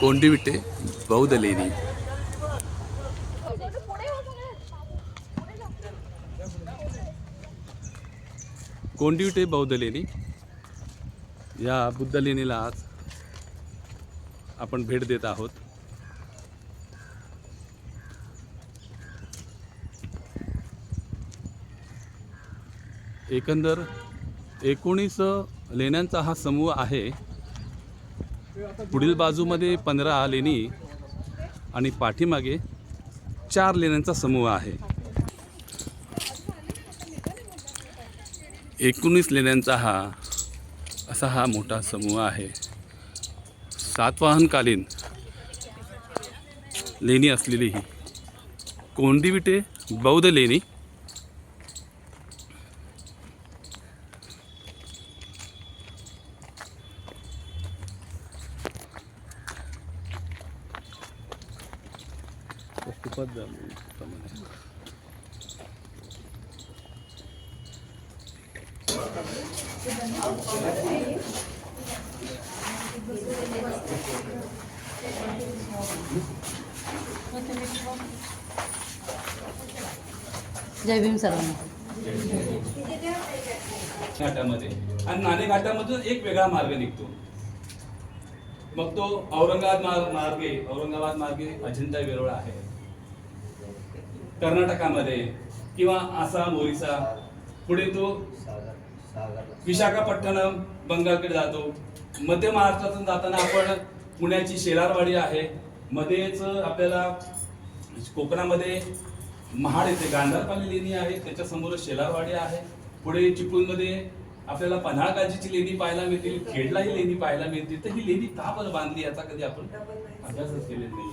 कोंडिविटे बौद्ध लेणी. कोंडिविटे बौद्ध लेणी या बुद्ध लेणीला आज आपण भेट देत आहोत. एकंदर 19 लेण्यांचा हा समूह आहे. पुढील बाजूमध्ये 15 लेणी आणि पाठीमागे 4 लेण्यांचा समूह आहे. 19 लेण्यांचा हा मोठा समूह आहे. सातवाहनकालीन लेणी असलेली ही कोंडिविटे बौद्ध लेणी जय भीम सर्वांना. घाटामध्ये आणि नाणे घाटामधून एक वेगळा मार्ग निघतो. मग तो औरंगाबाद मार्गे अजिंठा वेरूळ आहे. कर्नाटकामध्ये किंवा आसाम ओरिसा पुढे तो विशाखापट्टणम बंगालकडे जातो. मध्य महाराष्ट्रातून जाताना आपण पुण्याची शेलारवाडी आहे. मध्येच आपल्याला कोकणामध्ये महाड येथे गांधारपाली लेणी आहे. त्याच्या समोर शेलारवाडी आहे. पुढे चिपळूणमध्ये आपल्याला पन्हाळकाजीची लेणी पाहायला मिळतील. खेडला ही लेणी पाहायला मिळतील. तर ही लेणी का बरं बांधली याचा कधी आपण अभ्यासच केलेला नाही.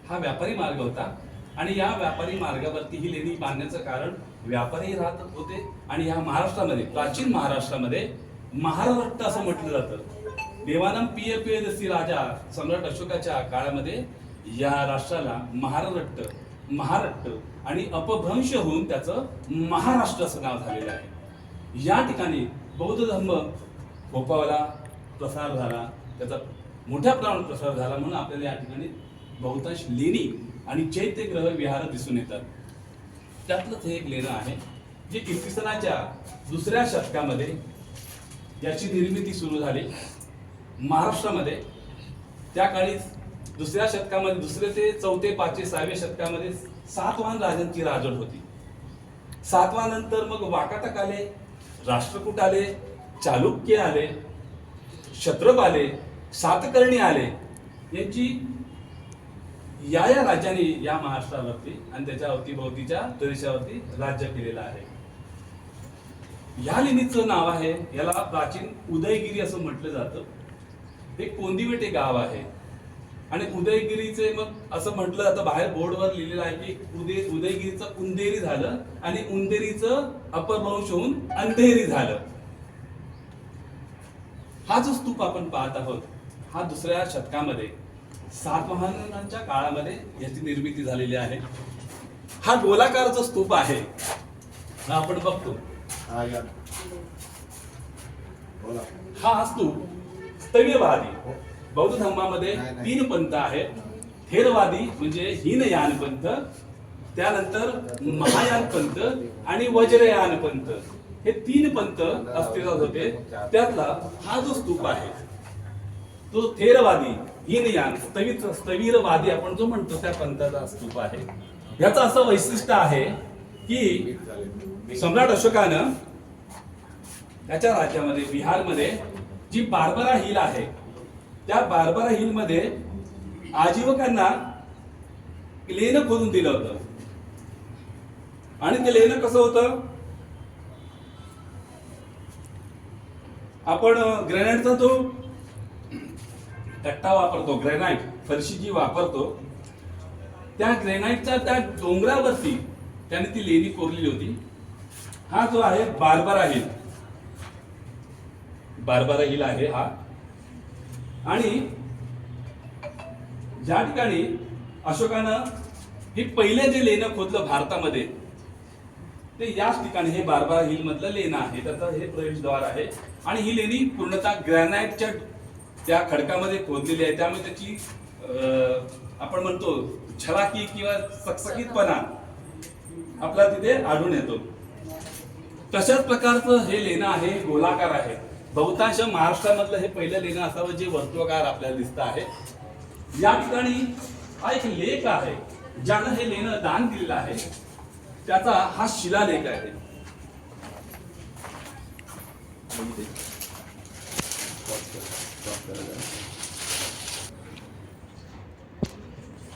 हा व्यापारी मार्ग होता आणि या व्यापारी मार्गावरती ही लेणी बांधण्याचं कारण व्यापारी राहत होते. आणि या महाराष्ट्रामध्ये प्राचीन महाराष्ट्रामध्ये महारट्ट असं म्हटलं जातं. देवानंद पियदसी राजा सम्राट अशोकाच्या काळामध्ये या राष्ट्राला महारट्ट आणि अपभ्रंश होऊन त्याचं महाराष्ट्र असं नाव झालेलं आहे. या ठिकाणी बौद्ध धर्म फोफावला, प्रसार झाला, त्याचा मोठ्या प्रमाणात प्रसार झाला. म्हणून आपल्याला या ठिकाणी बहुतांश लेणी आणि चैत्यग्रह विहार दिसून येतात. त्यातलंच हे एक लेणं आहे जे इसवी सनाच्या 2ऱ्या शतकामध्ये याची निर्मिती सुरू झाली महाराष्ट्रामध्ये. त्या काळी 2ऱ्या शतकामध्ये 2रे ते 4थे 5वे 6वे शतकामध्ये सातवाहन राजांची राजवट होती. सातवाहनानंतर मग वाकाटक आले, राष्ट्रकूट आले, चालुक्य आले, क्षत्रप आले, सातकर्णी आले. यांची या राज्याने या महाराष्ट्रावरती आणि त्याच्या अवतीभोवतीच्या प्रदेशावरती राज्य केलेलं आहे. या लेणीचं नाव आहे, याला प्राचीन उदयगिरी असं म्हटलं जातं. हे कोंदिविटे गाव आहे आणि उदयगिरीचे मग असं म्हटलं जातं, बाहेर बोर्डवर लिहिलेलं आहे की उदयगिरीचं उंदेरी झालं आणि उंदेरीचं अपभ्रंश होऊन अंधेरी झालं. हा जो स्तूप आपण पाहत आहोत हा 2ऱ्या शतकामध्ये सातवाहनांच्या काळामध्ये याची निर्मिती झालेली आहे. हा गोलाकार जो स्तूप आहे हा आपण बघतो. हा स्तूप स्थैर्यवादी बौद्ध धर्मामध्ये 3 पंथ आहेत. थेरवादी म्हणजे हीनयान पंथ, त्यानंतर महायान पंथ आणि वज्रयान पंथ, हे 3 पंथ अस्तित्वात होते. त्यातला हा जो स्तूप आहे तो थेरवादी हीनयान स्थविरवादी आपण जो म्हणतो त्या पंथाचा स्तूप आहे. याचं असं वैशिष्ट्य आहे की सम्राट अशोकानं त्याच्या राज्यामध्ये बिहारमध्ये जी बार्बरा हिल आहे त्या बार्बरा हिल मध्ये आजीवकांना लेणं खोदून दिलं होतं. आणि ते लेणं कसं होतं, आपण ग्रॅनाइटचा जो कट्टा वापरतो, ग्रॅनाइट फरशी जी वापरतो, त्या ग्रॅनाइटच्या त्या डोंगरावरती त्याने ती लेणी कोरलेली होती. हा जो आहे बार्बरा हिल आहे हा. आणि ज्या ठिकाणी अशोकानं हे पहिले जे लेणं खोदलं भारतामध्ये ते याच ठिकाणी हे बार्बरा हिल मधलं लेणं आहे. त्याचं हे प्रवेशद्वार आहे आणि ही लेणी पूर्णतः ग्रॅनाइटच्या त्या खडकामध्ये खोदलेली आहे. त्यामुळे त्याची आपण म्हणतो झलाकी किंवा सकसकीतपणा आपला तिथे आढळून येतो. तशाच प्रकारचं हे लेणं आहे, गोलाकार आहे. बहुतांश महाराष्ट्रामधलं हे पहिलं लेणं असावं जे वर्तुळाकार आपल्याला दिसत आहे. या ठिकाणी हा एक लेख आहे, ज्यानं हे लेणं दान दिलेलं आहे, त्याचा हा शिलालेख आहे.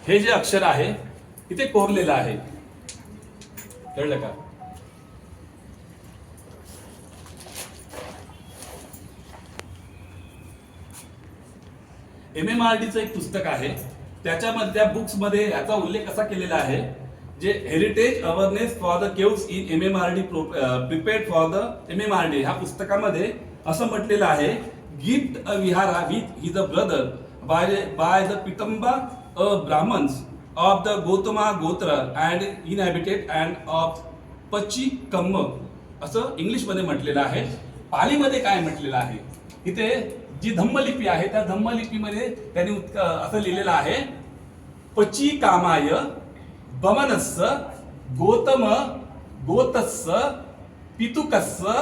हे जे अक्षर आहे इथे कोरलेलं आहे, कळलं का? MMRDचं एक पुस्तक आहे, त्याच्यामध्ये त्या बुक्स मध्ये याचा उल्लेख कसा केलेला आहे, जे heritage awareness for the caves in MMRD prepared for the MMRD ह्या पुस्तकामध्ये असं म्हटलेलं आहे, gift a vihara with his brother by the Pitamba a Brahmans of the Gautama gotra and inhabited and of Pachchikamma असं इंग्लिश मध्ये म्हटलेलं आहे. पालीमध्ये काय म्हटलेलं आहे, इथे जी धम्मलिपी आहे त्या धम्मलिपीमध्ये त्यांनी असं लिहिलेलं आहे, पच्चीकामाय बमनस्य गौतम गोतस्य पितुकस्य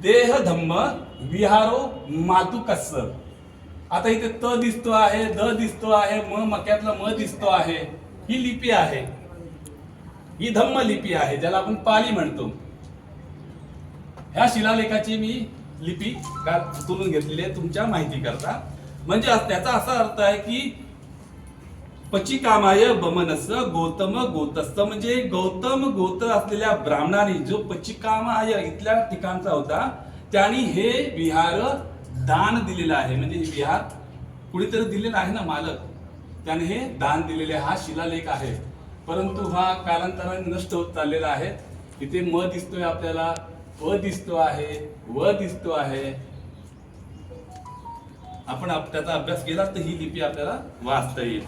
देहधम्म विहारो मातुकस्य. आता इथे त दिसतो आहे, द दिसतो आहे, मक्यातला म दिसतो आहे. ही लिपी आहे, ही धम्मलिपी आहे ज्याला आपण पाली म्हणतो. ह्या शिलालेखाची मी लिपी उचलून घेतलेली आहे तुमच्या माहिती करता. म्हणजे त्याचा असा अर्थ आहे की पच्चीकामाय बमनस्य गौतम गोतस्य, म्हणजे गौतम गोत्र असलेल्या ब्राह्मणाने जो पच्चीकामाय इथल्या ठिकाणचा होता त्यांनी हे विहार दान दिलेलं आहे. म्हणजे हे विहार कुणीतरी दिलेलं आहे ना, मालक, त्याने हे दान दिलेले. हा शिलालेख आहे, परंतु हा कालांतराने नष्ट होत चाललेला आहे. इथे म दिसतोय आपल्याला, व दिसतो आहे, व दिसतो आहे. आपण त्याचा अभ्यास केला तर ही लिपी आपल्याला वाचता येईल.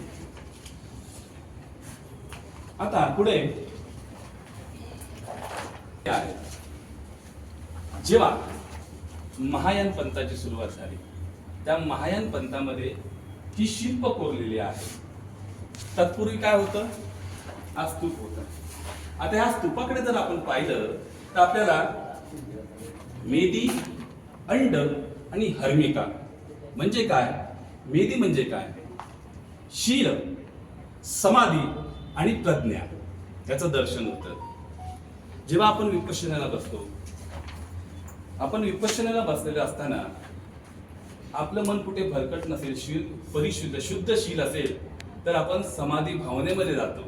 आता पुढे आहे, जेव्हा महायान पंथाची सुरुवात झाली त्या महायान पंथामध्ये ही शिल्प कोरलेली आहे. तत्पूर्वी काय होतं, हा स्तूप होता. आता ह्या स्तूपाकडे जर आपण पाहिलं तर आपल्याला मेदी, अंड आणि हर्मिका म्हणजे काय, मेदी म्हणजे काय, शील, समाधी आणि प्रज्ञा याचं दर्शन होतं. जेव्हा आपण विपश्यनाला बसतो, आपण विपश्यनाला बसलेले असताना आपलं मन कुठे भरकट नसेल, परिशुद्ध शुद्ध शील असेल तर आपण समाधी भावनेमध्ये जातो.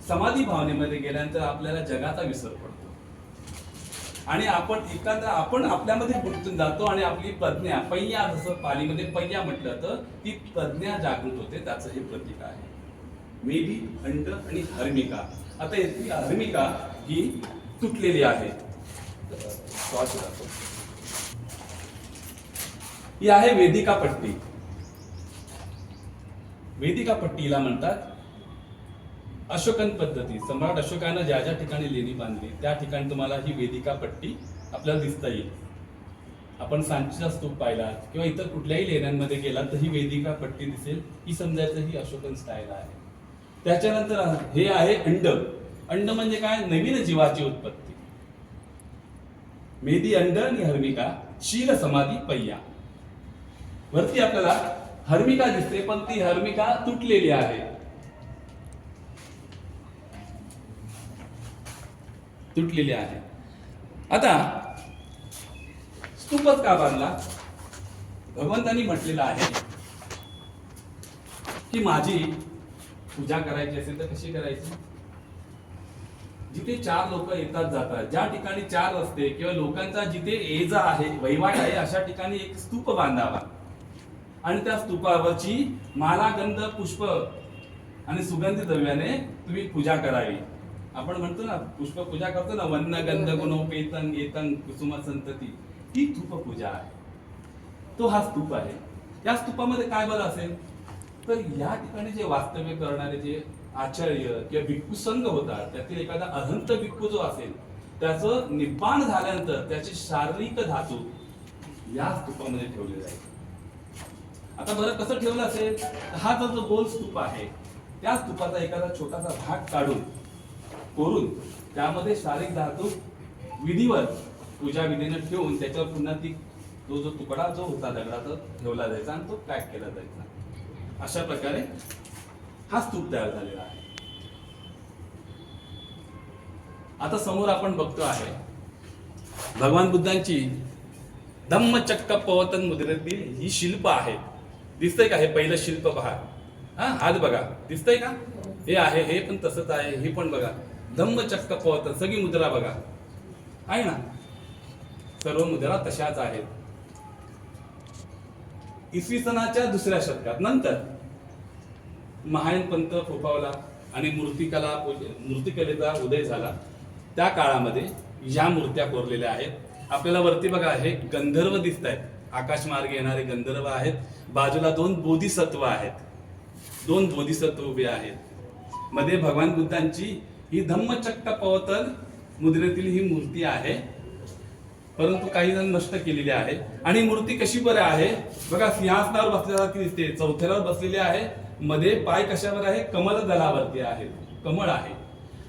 समाधी भावनेमध्ये गेल्यानंतर आपल्याला जगाचा विसर पडतो आणि आपण आपल्यामध्ये गुंतून जातो आणि आपली प्रज्ञा पय्या, जसं पालीमध्ये पय्या म्हटलं तर ती प्रज्ञा जागृत होते. त्याचं हे प्रतीक आहे मेदी, अंड आणि हर्मिका. आता ही हर्मिका ही तुटलेली आहे, ही आहे वेदिका पट्टी. वेदिका पट्टीला म्हणतात अशोकन पद्धती. सम्राट अशोकानं ज्या ज्या ठिकाणी लेणी बांधली त्या ठिकाणी तुम्हाला ही वेदिका पट्टी आपल्याला दिसता येईल. आपण सांचीचा स्तूप पाहिला किंवा इतर कुठल्याही लेण्यांमध्ये गेला तर ही वेदिका पट्टी दिसेल. ही समजायचं ही अशोकन स्टाईल आहे. त्याच्यानंतर हे आहे अंड. अंड म्हणजे काय, नवीन जीवाची उत्पत्ती. मेदी, अंड आणि हर्मिका, शील, समाधी, पय्या. वरती आपल्याला हर्मिका दिसते पण ती हर्मिका तुटलेली आहे, तुटलेली आहे. आता स्तूपच का बांधला, भगवंतांनी म्हटलेलं आहे की माझी पूजा करायची असेल तर कशी करायची, जिथे 4 लोक येतात जातात, ज्या ठिकाणी 4 रस्ते किंवा लोकांचा जिथे ये जा आहे, वहिवाट आहे, अशा ठिकाणी एक स्तूप बांधावा आणि त्या स्तूपावरची माला, गंध, पुष्प आणि सुगंधी द्रव्याने तुम्ही पूजा करावी. आपण म्हणतो ना पुष्प पूजा करतो ना, वन्न गंध गुणोपेतन येतन कुसुम संतती, ही स्तूप पूजा आहे. तो हा स्तूप आहे. या स्तूपामध्ये काय बरं असेल तर या ठिकाणी जे वास्तव्य करणारे जे आचार्य किंवा भिक्खू संघ होतात त्यातील एखादा अहंत भिक्खू जो असेल त्याचं निब्बाण झाल्यानंतर त्याचे शारीरिक धातू या स्तूपामध्ये ठेवले जाईल. आता बरं कसं ठेवलं असेल, तर हा जो गोल स्तूप आहे त्या स्तूपाचा एखादा छोटासा भाग काढून कोरून त्यामध्ये शारीरिक धातू विधीवर पूजा विधीने ठेवून त्याच्यावर पुन्हा तो जो तुकडा जो होता दगडाचा ठेवला जायचा आणि तो पॅक केला जायचा. अशा प्रकारे हा स्तूप तयार झालेला आहे. आता समोर आपण बघतो आहे भगवान बुद्धांची धम्मचक्र पवतन मुद्रेतील ही शिल्प आहे. दिसतंय का हे पहिलं शिल्प पहा. हात बघा, दिसतंय का? हे आहे, हे पण तसंच आहे, हे पण बघा. धम्मचक्र पवतन सगळी मुद्रा बघा आहे ना, सर्व मुद्रा तशाच आहेत. इसवी सनाच्या दुसऱ्या शतकात नंतर महायान पंथ फोफावला आणि मूर्तिकलेचा उदय झाला. त्या काळामध्ये या मूर्त्या कोरलेल्या आहेत. आपल्याला वरती बघा हे गंधर्व दिसत आहेत, आकाशमार्गे येणारे गंधर्व आहेत. बाजूला दोन बोधिसत्व आहेत, दोन बोधिसत्व उभे आहेत. मध्ये भगवान बुद्धांची ही धम्मचक्र पवतन मुद्रेतील ही मूर्ती आहे, परंतु काही जण नष्ट केलेली आहे. आणि मूर्ती कशी बरं आहे बघा, सिंहासनावर बसल्यासारखी दिसते, चौथऱ्यावर बसलेली आहे. मध्ये पाय कशावर आहे, कमल दलावरती आहे, कमळ आहे.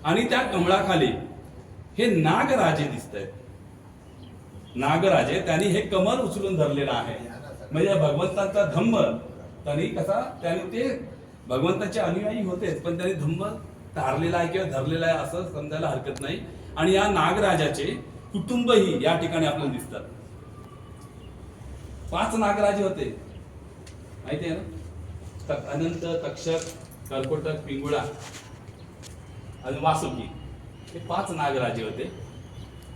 आणि त्या कमळाखाली हे नागराजे दिसत आहेत. नागराजे त्यांनी हे कमल उचलून धरलेलं आहे. म्हणजे भगवंतांचा धम्म त्यांनी ते भगवंताचे अनुयायी होतेच, पण त्यांनी धम्म तारलेला आहे किंवा धरलेला आहे असं समजायला हरकत नाही. आणि या नागराजाचे कुटुंबही या ठिकाणी आपल्याला दिसतात. 5 नागराजे होते माहिती आहे ना, अनंत, तक्षक, कर्कोटक, पिंगुळा आणि वासुकी, हे 5 नागराजे होते.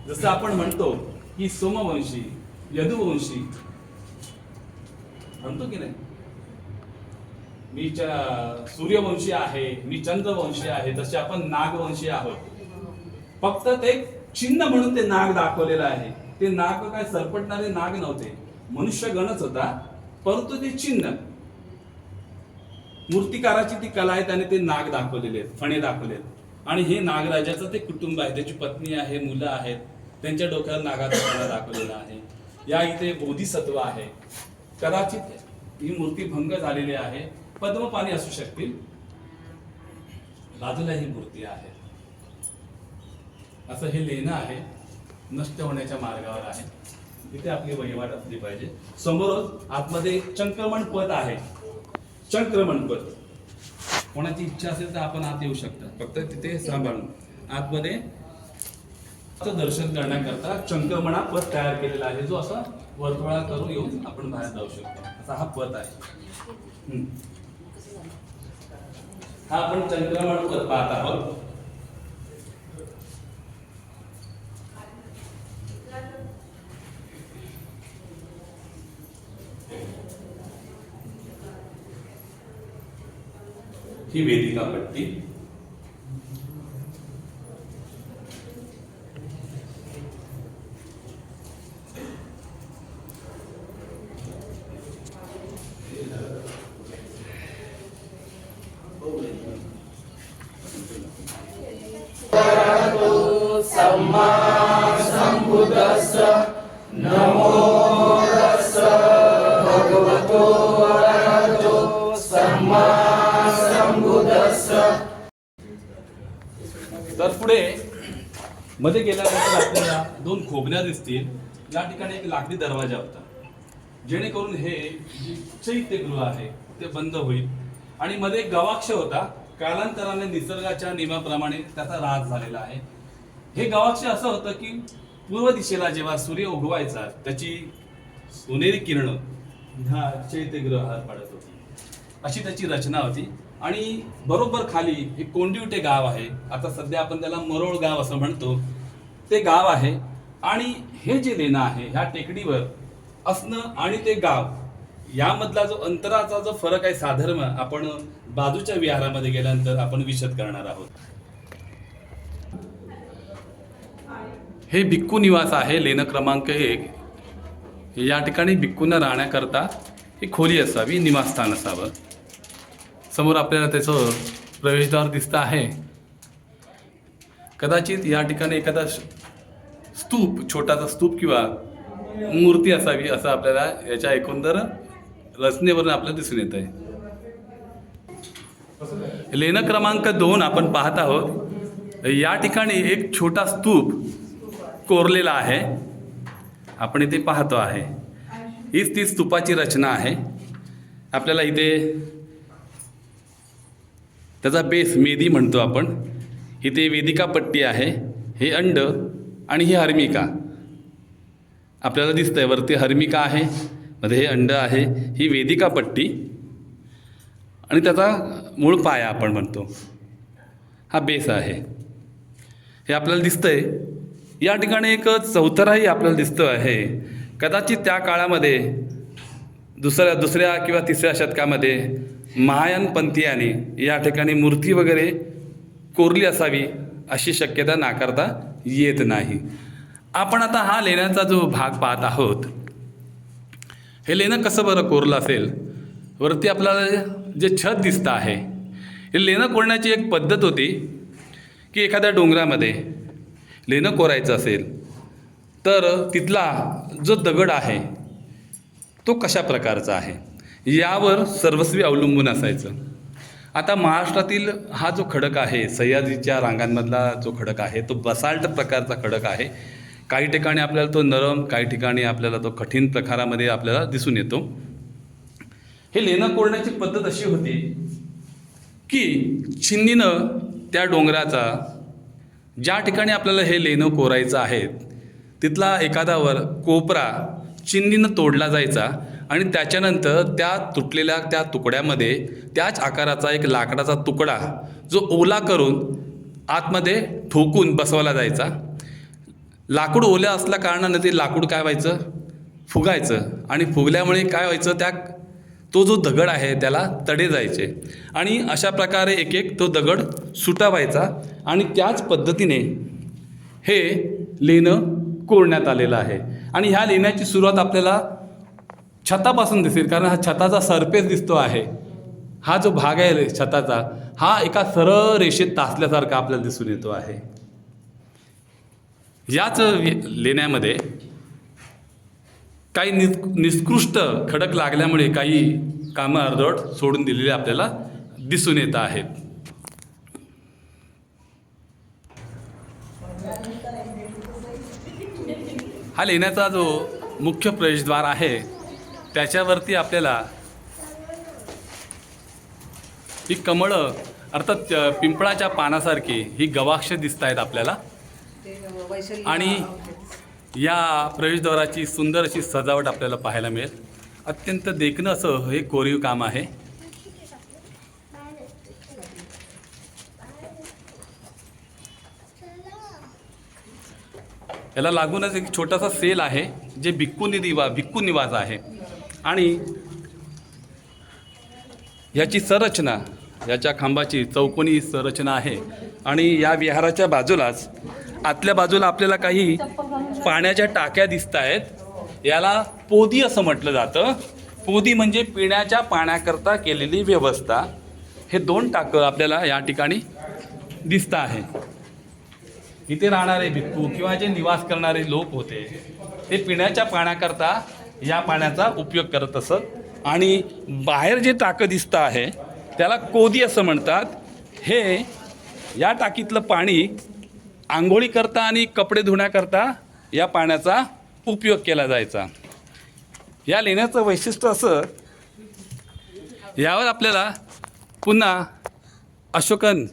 जसं आपण म्हणतो की सोमवंशी, यदुवंशी म्हणतो की नाही, मी सूर्यवंशी आहे, मी चंद्रवंशी आहे, तसे आपण नागवंशी आहोत. फक्त ते चिन्ह म्हणून ते नाग दाखवलेलं आहे. ते नाग काय सरपटणारे नाग नव्हते, मनुष्य गणच होता, परंतु ते चिन्ह मूर्तिकाराची ती कला आहे, त्याने ते नाग दाखवलेले आहेत, फणे दाखवले आहेत. आणि हे नागराजाचं ते कुटुंब आहे, त्याची पत्नी आहे, मुलं आहेत, त्यांच्या डोक्यावर नागाचा फणा दाखवलेला आहे. या इथे बोधिसत्व आहे. कदाचित ही मूर्ती भंग झालेली आहे, पद्मपाणी असू शकतील. बाजूला ही मूर्ती आहे. असं हे लेणं आहे, नष्ट होण्याच्या मार्गावर आहे. तिथे आपली वहिवाट असली पाहिजे. समोरच आतमध्ये चंक्रमण पथ आहे. चंक्रमण पथ कोणाची इच्छा असेल तर आपण आत येऊ शकता, फक्त तिथे सांभाळून आतमध्ये दर्शन करण्याकरता चंक्रमणा पथ तयार केलेला आहे, जो असा वर्तुळा करून येऊन आपण बाहेर जाऊ शकतो. असा हा पथ आहे. हा आपण चंक्रमण पथ पाहत आहोत. ही वेदिका पट्टी, सम्मा सम्बुद्धस्स नमो तस्स भगवतो अरहतो सम्मा सम्बुद्धस्स. तर पुढे मध्ये गेल्यानंतर आपल्याला 2 खोबण्या दिसतील. या ठिकाणी एक लाकडी दरवाजा होता, जेणेकरून हे चैत्यगृह आहे ते बंद होईल. आणि मध्ये गवाक्ष होता, कालांतराने निसर्गाच्या नियमाप्रमाणे त्याचा ऱ्हास झालेला आहे. हे गवाक्ष असं होतं की पूर्व दिशेला जेव्हा सूर्य उगवायचा त्याची सोनेरी किरण ह्या चैत्यगृहावर पडत होती, अशी त्याची रचना होती. आणि बरोबर खाली एक कोंडिवटे गाव आहे, आता सध्या आपण त्याला मरोळ गाव असं म्हणतो, ते गाव आहे. आणि हे जे लेणं आहे ह्या टेकडीवर असणं आणि ते गाव यामधला जो अंतराचा जो फरक आहे, साधर्म आपण बाजूच्या विहारामध्ये गेल्यानंतर आपण विशद करणार आहोत. हे भिक्खू निवास आहे, लेणं क्रमांक 1. या ठिकाणी भिक्खूंना राहण्याकरता ही खोली असावी, निवासस्थान असावं. समोर आपल्याला त्याचं प्रवेशद्वार दिसतं आहे. कदाचित या ठिकाणी एखादा स्तूप, छोटासा स्तूप किंवा मूर्ती असावी असं आपल्याला याच्या एकंदर रचनेवरून आपल्याला दिसून येत आहे. लेणं क्रमांक 2 आपण पाहत आहोत. या ठिकाणी एक छोटा स्तूप कोरलेला आहे, आपण इथे पाहतो आहे. हीच ती स्तूपाची रचना आहे. आपल्याला इथे त्याचा बेस मेदी म्हणतो आपण. इथे वेदिका पट्टी आहे, हे अंड आणि ही हर्मिका आपल्याला दिसतंय. वरती हर्मिका आहे, मध्ये हे अंड आहे, ही वेदिका पट्टी आणि त्याचा मूळ पाया आपण म्हणतो, हा बेस आहे. हे आपल्याला दिसतंय. या ठिकाणी एक चौथराही आपल्याला दिसतो आहे. कदाचित त्या काळामध्ये दुसऱ्या किंवा तिसऱ्या शतकामध्ये महायान पंथीयांनी या ठिकाणी मूर्ती वगैरे कोरली असावी अशी शक्यता नाकारता येत नाही. आपण आता हा लेण्याचा जो भाग पाहत आहोत, हे लेणं कसं बरं कोरलं असेल. वरती आपल्याला जे छत दिसतं आहे, हे लेणं कोरण्याची एक पद्धत होती की एखाद्या डोंगरामध्ये लेणं कोरायचं असेल तर तिथला जो दगड आहे तो कशा प्रकारचा आहे यावर सर्वस्वी अवलंबून असायचं. आता महाराष्ट्रातील हा जो खडक आहे, सह्याद्रीच्या रांगांमधला जो खडक आहे, तो बसाल्ट प्रकारचा खडक आहे. काही ठिकाणी आपल्याला तो नरम, काही ठिकाणी आपल्याला तो कठीण प्रकारामध्ये आपल्याला दिसून येतो. हे लेणं कोरण्याची पद्धत अशी होती की चिन्नीनं त्या डोंगराचा ज्या ठिकाणी आपल्याला हे लेणं कोरायचं आहे तिथला एखादावर कोपरा चिन्नीनं तोडला जायचा आणि त्याच्यानंतर त्या तुटलेल्या त्या तुकड्यामध्ये त्याच आकाराचा एक लाकडाचा तुकडा जो ओला करून आतमध्ये ठोकून बसवला जायचा. लाकूड ओल्या असल्या कारणानं ते लाकूड काय व्हायचं, फुगायचं आणि फुगल्यामुळे काय व्हायचं, तो जो दगड आहे त्याला तडे जायचे आणि अशा प्रकारे एक तो दगड सुटा व्हायचा आणि त्याच पद्धतीने हे लेणं कोरण्यात आलेलं आहे. आणि ह्या लेण्याची सुरुवात आपल्याला छतापासून दिसेल, कारण हा छताचा सरफेस दिसतो आहे. हा जो भाग आहे छताचा, हा एका सरळ रेषेत तासल्यासारखा आपल्याला दिसून येतो आहे. याच लेण्यामध्ये काही निकृष्ट खडक लागल्यामुळे काही कामं अर्धवट सोडून दिलेले आपल्याला दिसून येत आहेत. हा लेण्याचा जो मुख्य प्रवेशद्वार आहे त्याच्यावरती आपल्याला ही कमळं अर्थात पिंपळाच्या पानासारखी ही गवाक्ष दिसत आहेत आपल्याला. आणि या प्रवेशद्वाराची सुंदर अशी सजावट आपल्याला पाहायला मिळेल. अत्यंत देखणं असं हे कोरीव काम आहे. याला लागूनच एक छोटासा सेल आहे जे भिक्खू निवास आहे. आणि याची संरचना, याच्या खांबाची चौकोनी संरचना आहे. आणि या विहाराच्या बाजूलाच आतल्या बाजूला आपल्याला काही पाण्याच्या टाक्या दिसत आहेत. याला पोदी असं म्हटलं जातं. पोदी म्हणजे पिण्याच्या पाण्याकरता केलेली व्यवस्था. हे 2 टाकं आपल्याला या ठिकाणी दिसत आहे. इथे राहणारे भिक्खू किंवा जे निवास करणारे लोक होते ते पिण्याच्या पाण्याकरता या पाण्याचा उपयोग करत असत. आणि बाहेर जे टाकं दिसतं आहे त्याला कोदी असं म्हणतात. हे या टाकीतलं पाणी आंघोळीकरता आणि कपडे धुण्याकरता या पाण्याचा उपयोग केला जायचा. या लेण्याचं वैशिष्ट्य असं, यावर आपल्याला पुन्हा अशोकन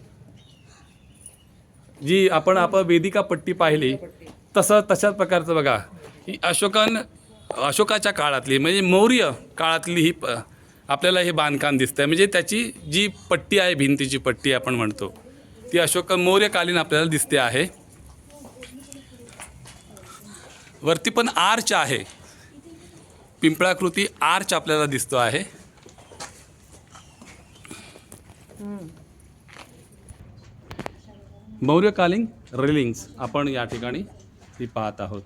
जी आपण वेदिका पट्टी पाहिली तशाच प्रकारचं बघा, ही अशोकाच्या काळातली म्हणजे मौर्य काळातली ही आपल्याला हे बांधकाम दिसतं आहे. म्हणजे त्याची जी पट्टी आहे, भिंतीची पट्टी आपण म्हणतो, ती मौर्यकालीन आपल्याला दिसते आहे. वरती पण आर्च आहे, पिंपळाकृती आर्च आपल्याला दिसतो आहे. मौर्यकालीन रेलिंग्स आपण या ठिकाणी ती पाहत आहोत.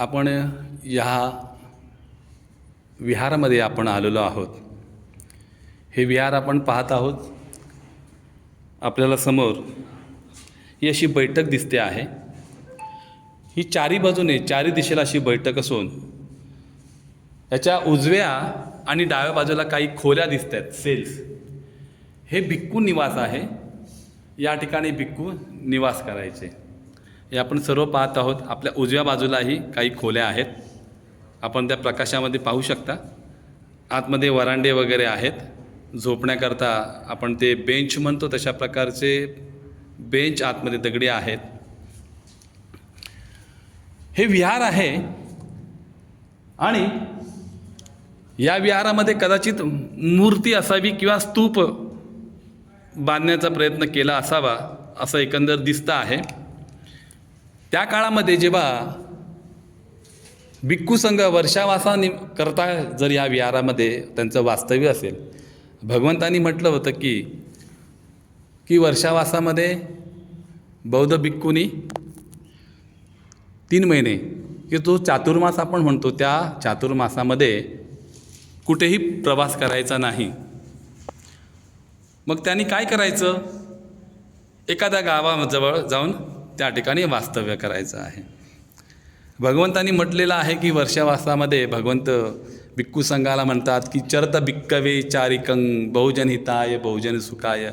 आपण ह्या विहारामध्ये आपण आलेलो आहोत. हे विहार आपण पाहत आहोत. आपल्याला समोर ही अशी बैठक दिसते आहे. ही चारी बाजूने चारी दिशेला अशी बैठक असून याच्या उजव्या आणि डाव्या बाजूला काही खोल्या दिसत आहेत, सेल्स. हे भिक्खू निवास आहे. या ठिकाणी भिक्खू निवास करायचे हे आपण सर्व पाहत आहोत. आपल्या उजव्या बाजूलाही काही खोल्या आहेत, आपण त्या प्रकाशामध्ये पाहू शकता. आतमध्ये वरांडे वगैरे आहेत. झोपण्याकरता आपण ते बेंच म्हणतो तशा प्रकारचे बेंच आतमध्ये दगडी आहेत. हे विहार आहे आणि या विहारामध्ये कदाचित मूर्ती असावी किंवा स्तूप बांधण्याचा प्रयत्न केला असावा असं एकंदर दिसतं आहे. त्या काळामध्ये जेव्हा भिक्खू संघ करता जर या विहारामध्ये त्यांचं वास्तव्य असेल, भगवंतांनी म्हटलं होतं की वर्षावासामध्ये बौद्ध भिक्खूंनी 3 महिने की तो चातुर्मास आपण म्हणतो त्या चातुर्मासामध्ये कुठेही प्रवास करायचा नाही. मग त्यांनी काय करायचं, एखाद्या गावाजवळ जाऊन त्या ठिकाणी वास्तव्य करायचं आहे. भगवंतांनी म्हटलेलं आहे की वर्षावासामध्ये भगवंत भिक्खू संघाला म्हणतात की चरत भिक्कवे चारिकं बहुजन हिताय बहुजन सुखाय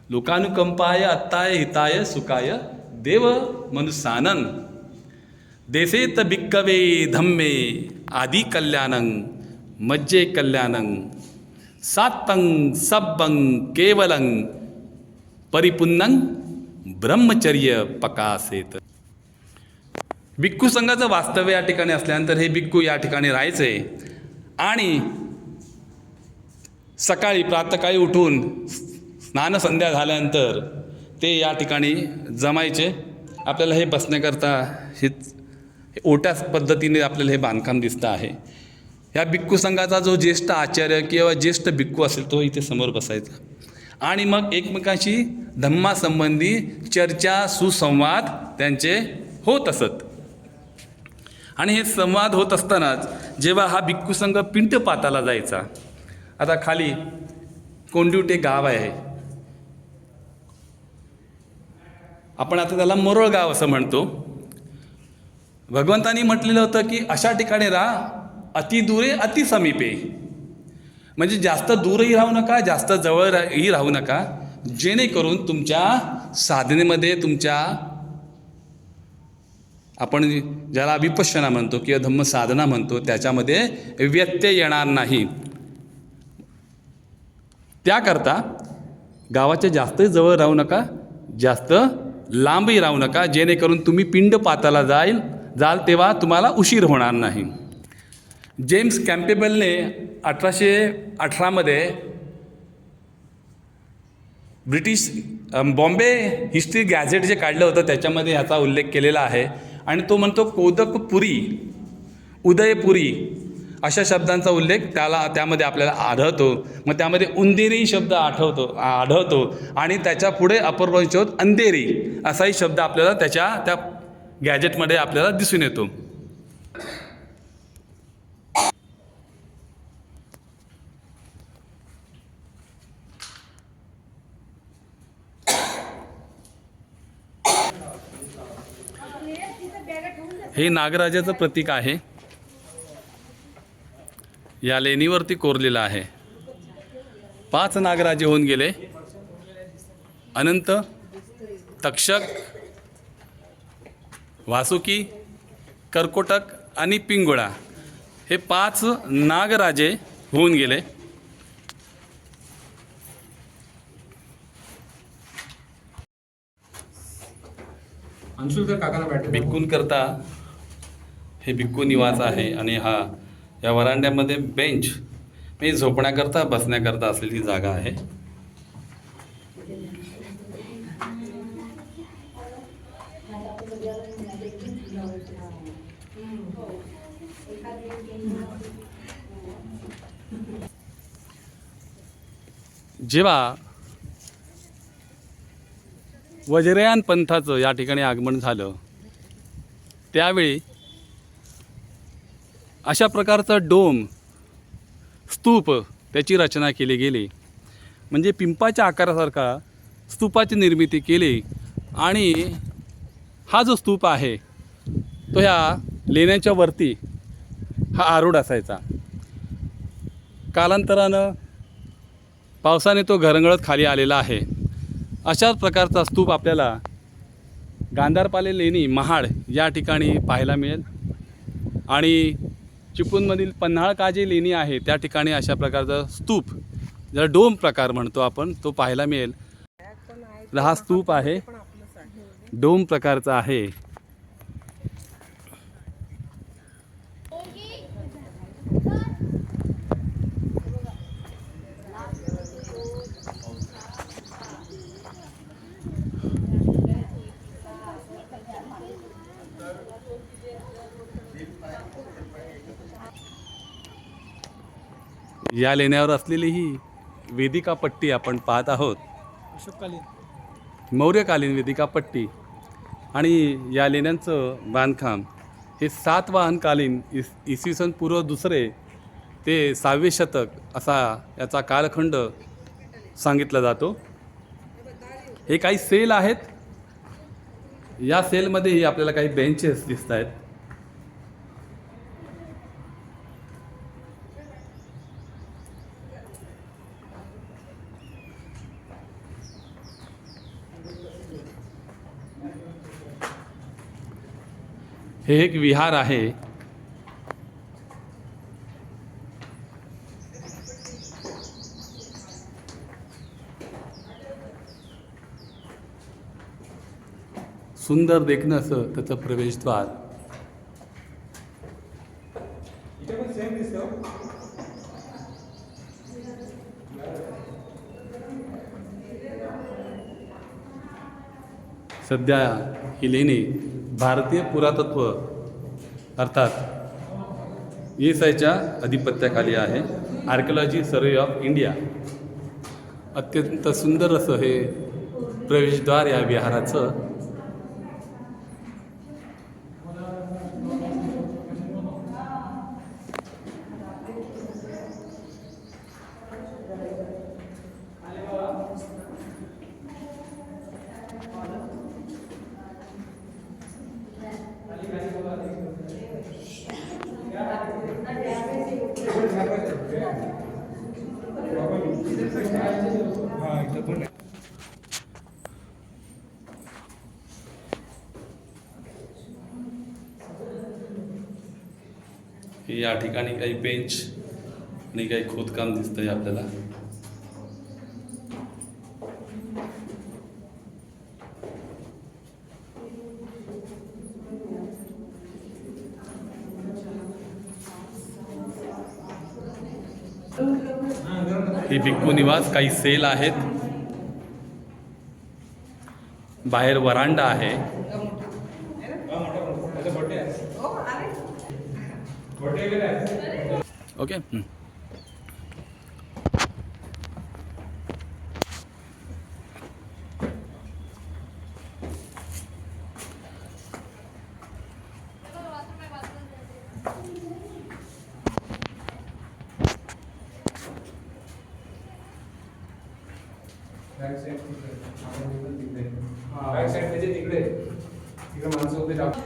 लोकानुकंपाय अत्ताय हिताय सुखाय देव मनुसानन देसेत भिक्कवे धम्मे आदि कल्याणं मज्जे कल्याणं सात्तं सब्बं केवलं परिपुन्नं ब्रह्मचर्य पकासेत. भिक्खू संघाचं वास्तव्य या ठिकाणी असल्यानंतर हे भिक्खू या ठिकाणी राहायचे आणि सकाळी प्रातःकाळी उठून स्नानसंध्या झाल्यानंतर ते या ठिकाणी जमायचे. आपल्याला हे बसण्याकरता हे ओट्या पद्धतीने आपल्याला हे बांधकाम दिसतं आहे. ह्या भिक्खू संघाचा जो ज्येष्ठ आचार्य किंवा ज्येष्ठ भिक्खू असेल तो इथे समोर बसायचा आणि मग एकमेकांशी धम्मासंबंधी चर्चा सुसंवाद त्यांचे होत असत. आणि हे संवाद होत असतानाच जेव्हा हा भिक्खू संघ पिंटपाताला जायचा, आता खाली कोंडिवटे गाव आहे, आपण आता त्याला मोरोळ गाव असं म्हणतो. भगवंतांनी म्हटलेलं होतं की अशा ठिकाणी राहा, अति दूरे अति समीपे, म्हणजे जास्त दूरही राहू नका जास्त जवळही राहू नका, जेणेकरून तुमच्या साधनेमध्ये तुमच्या आपण ज्याला विपश्यना म्हणतो किंवा धम्म साधना म्हणतो त्याच्यामध्ये व्यत्यय येणार नाही. त्याकरता गावाच्या जास्त जवळ राहू नका जास्त लांबही राहू नका, जेणेकरून तुम्ही पिंडपाताला जाल तेव्हा तुम्हाला उशीर होणार नाही. जेम्स कॅम्पेबलने 1818 ब्रिटिश बॉम्बे हिस्ट्री गॅझेट जे काढलं होतं त्याच्यामध्ये ह्याचा उल्लेख केलेला आहे आणि तो म्हणतो कोदकपुरी उदयपुरी अशा शब्दांचा उल्लेख त्यामध्ये आपल्याला आढळतो. मग त्यामध्ये उंदेरी शब्द आढळतो आणि त्याच्या पुढे अपरवंशोत अंधेरी असाही शब्द आपल्याला त्या गॅजेटमध्ये आपल्याला दिसून येतो. हे नागराजाचं प्रतीक आहे. या लेणीवरती कोरलेलं आहे. 5 नागराजे होऊन गेले. अनंत, तक्षक, वासुकी, कर्कोटक आणि पिंगुळा हे 5 नागराजे होऊन गेले. भिक्खूंकरता हे भिक्खू निवास आहे आणि या वरांड्यामध्ये बेंच म्हणजे झोपण्याकरता बसण्याकरता असलेली जागा आहे. जेव्हा वज्रयान पंथाचं या ठिकाणी आगमन झालं त्यावेळी अशा प्रकारचा डोम स्तूप त्याची रचना केली गेली. म्हणजे पिंपाच्या आकारासारखा स्तूपाची निर्मिती केली आणि हा जो स्तूप आहे तो ह्या लेण्यांच्या वरती हा आरूढ असायचा. कालांतरानं पावसाने तो घरंगळत खाली आलेला आहे. अशाच प्रकारचा स्तूप आपल्याला गांधारपाले लेणी महाड या ठिकाणी पाहायला मिळेल आणि चिपळूणमधील पन्हाळ काजे लेणी आहे त्या ठिकाणी अशा प्रकारचा स्तूप ज्याला डोम प्रकार म्हणतो आपण तो पाहायला मिळेल. हा स्तूप आहे, डोम प्रकारचा आहे. या लेण्यावर असलेली ही वेदिका पट्टी आपण पाहत आहोत. मौर्यकालीन वेदिका पट्टी आणि या लेण्यांचं बांधकाम हे सातवाहनकालीन इसवी सन पूर्व 2 ते 6वे शतक असा याचा कालखंड सांगितला जातो. हे काही सेल आहेत. या सेलमध्येही आपल्याला काही बेंचेस दिसत आहेत. हे एक विहार आहे. सुंदर देखणं असं त्याचं प्रवेशद्वार. सध्या ही लेणी भारतीय पुरातत्व अर्थात ESIच्या अधिपत्याखाली आहे. Archaeology survey of India. अत्यंत सुंदर असं हे प्रवेशद्वार या विहाराचं. या ठिकाणी काही बेंच आणि काही खोदकाम दिसतंय आपल्याला. ही भिक्खू निवास. काही सेल आहेत. बाहेर वरांडा आहे. ओके. बॅक साईड त्याचे तिकडे माणसं उभे राहतात.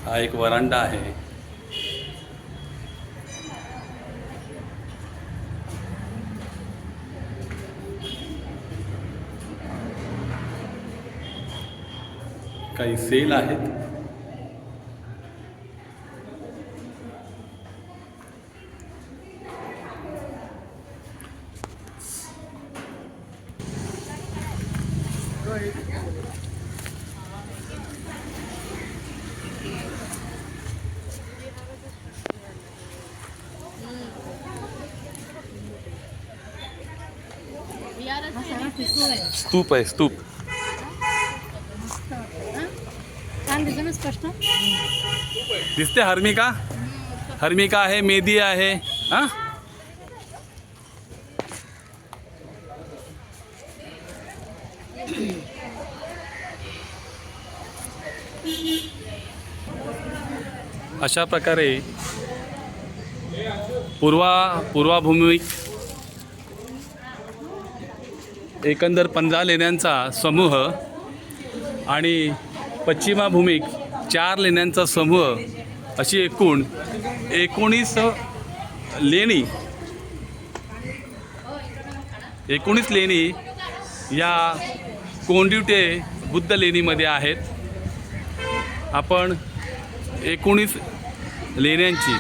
हा एक वरांडा आहे. काही सेल आहेत. स्तूप आहे, स्तूप. स्पष्ट दिसते. हर्मिका, हर्मिका आहे, मेदी आहे. हां, अशा प्रकारे पूर्वाभूमिक एकंदर 15 लेण्यांचा समूह आणि पश्चिमाभूमिक 4 लेण्यांचा समूह अशी एकूण 19 लेणी या कोंडिवटे बुद्ध लेणीमध्ये आहेत. आपण 19 लेण्यांची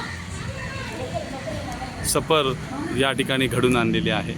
सफर या ठिकाणी घडून आणलेली आहे.